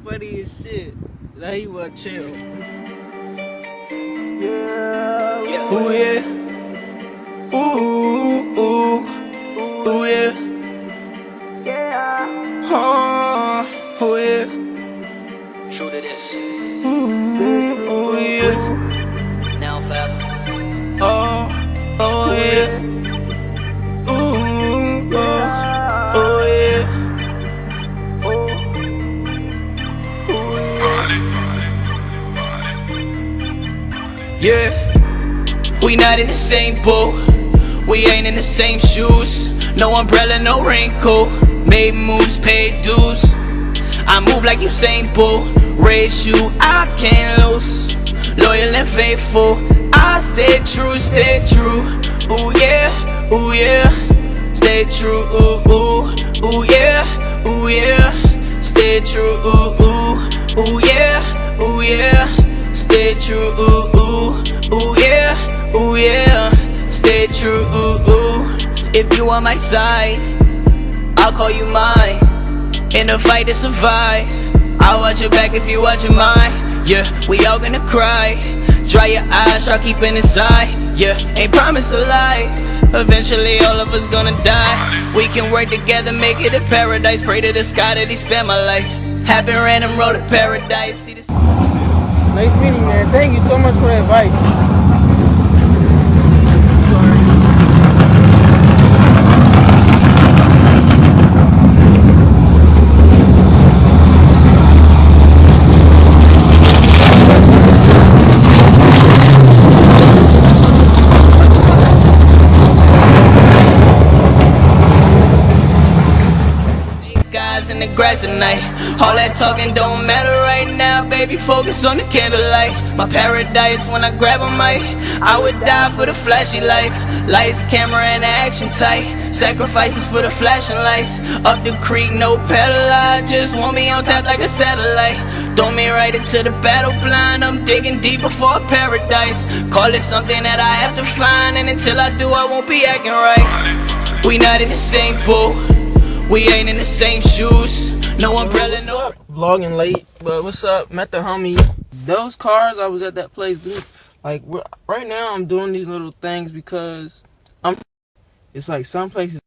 funny as shit. Now he wanna chill. Yeah. Ooh yeah. Ooh, ooh, ooh yeah. Yeah. Oh yeah. True to this. Ooh yeah. Now forever. Oh yeah. Ooh, oh yeah. Yeah, we not in the same boat, we ain't in the same shoes. No umbrella, no raincoat, made moves, paid dues. I move like Usain Bolt, race you, I can't lose. Loyal and faithful, I stay true, stay true. Ooh yeah, ooh yeah, stay true. Ooh, ooh, ooh yeah, ooh yeah, stay true. Ooh, ooh, ooh yeah, ooh yeah, stay true. Ooh, ooh, ooh yeah, stay true. Ooh, ooh. If you on my side, I'll call you mine. In the fight to survive, I'll watch your back if you watch your mine. Yeah, we all gonna cry. Dry your eyes, try keeping inside. Yeah, ain't promised a life. Eventually all of us gonna die. We can work together, make it a paradise. Pray to the sky that he spend my life. Happen random road to paradise. See this. Nice meeting you, man. Thank you so much for the advice. In the grass at night, all that talking don't matter right now, baby. Focus on the candlelight. My paradise when I grab a mic. I would die for the flashy life. Lights, camera, and action tight. Sacrifices for the flashing lights. Up the creek, no pedal. I just won't be on tap like a satellite. Throw me right into the battle blind. I'm digging deeper for a paradise. Call it something that I have to find, and until I do, I won't be acting right. We not in the same boat, we ain't in the same shoes. No umbrella, no. Vlogging late, but what's up? Met the homie. Those cars, I was at that place, dude. Like, right now, I'm doing these little things because it's like some places,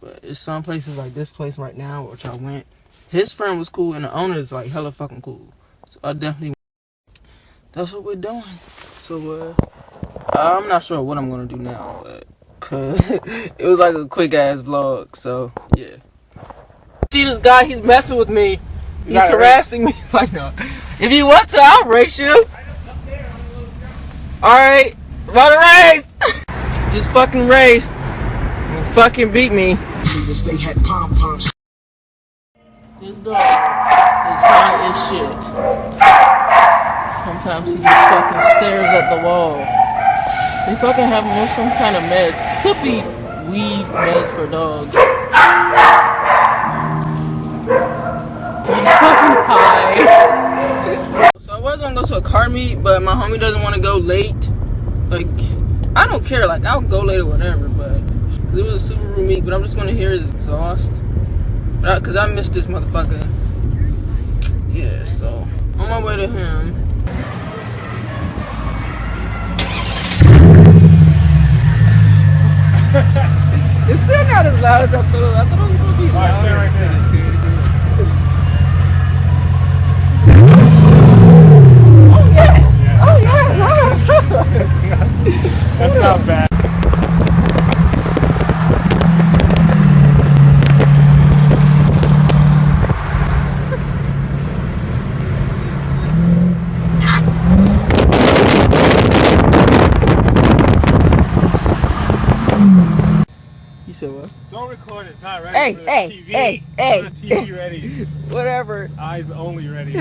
but it's some places like this place right now, which I went. His friend was cool, and the owner is like hella fucking cool. So I definitely. That's what we're doing. So I'm not sure what I'm gonna do now, but. Cause it was like a quick ass vlog, so yeah. See this guy, he's messing with me. He's harassing me. It's like, no. If you want to, I'll race you. Alright, run a race! Just fucking raced. You fucking beat me. This dog is high as shit. Sometimes he just fucking stares at the wall. They fucking have him on some kind of meds. Could be weed meds for dogs. He's fucking high. So I was gonna go to a car meet, but my homie doesn't want to go late. Like, I don't care. Like, I'll go late or whatever, but it was a Subaru meet, but I'm just gonna hear his exhaust. Cause I missed this motherfucker. Yeah, so on my way to him. It's still not as loud as I thought it was. I thought it was going to be loud. Alright, stay right there. Oh, yes! Yeah, oh, yes! That's not bad. Don't record it, it's not ready. Hey. It's not TV ready. Whatever. Eyes only ready.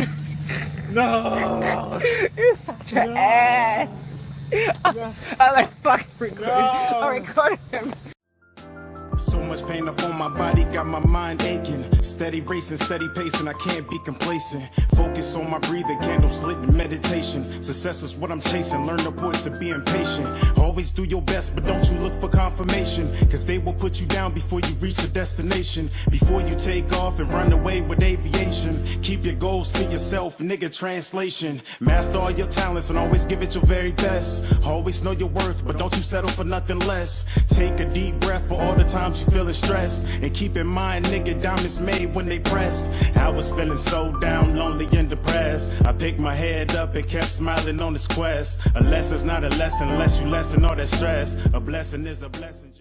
No! You're such an ass. No. I like fucking recording. No. I recorded him. So much pain up on my body, got my mind aching. Steady racing, steady pacing, I can't be complacent. Focus on my breathing, candles lit in meditation. Success is what I'm chasing, learn the voice of being patient. Always do your best, but don't you look for confirmation. Cause they will put you down before you reach the destination. Before you take off and run away with aviation. Keep Keep your goals to yourself, nigga. Translation. Master all your talents and always give it your very best. Always know your worth, but don't you settle for nothing less. Take a deep breath for all the times you feeling stressed. And keep in mind, nigga, diamonds made when they pressed. I was feeling so down, lonely and depressed. I picked my head up and kept smiling on this quest. A lesson's not a lesson unless you lessen all that stress. A blessing is a blessing.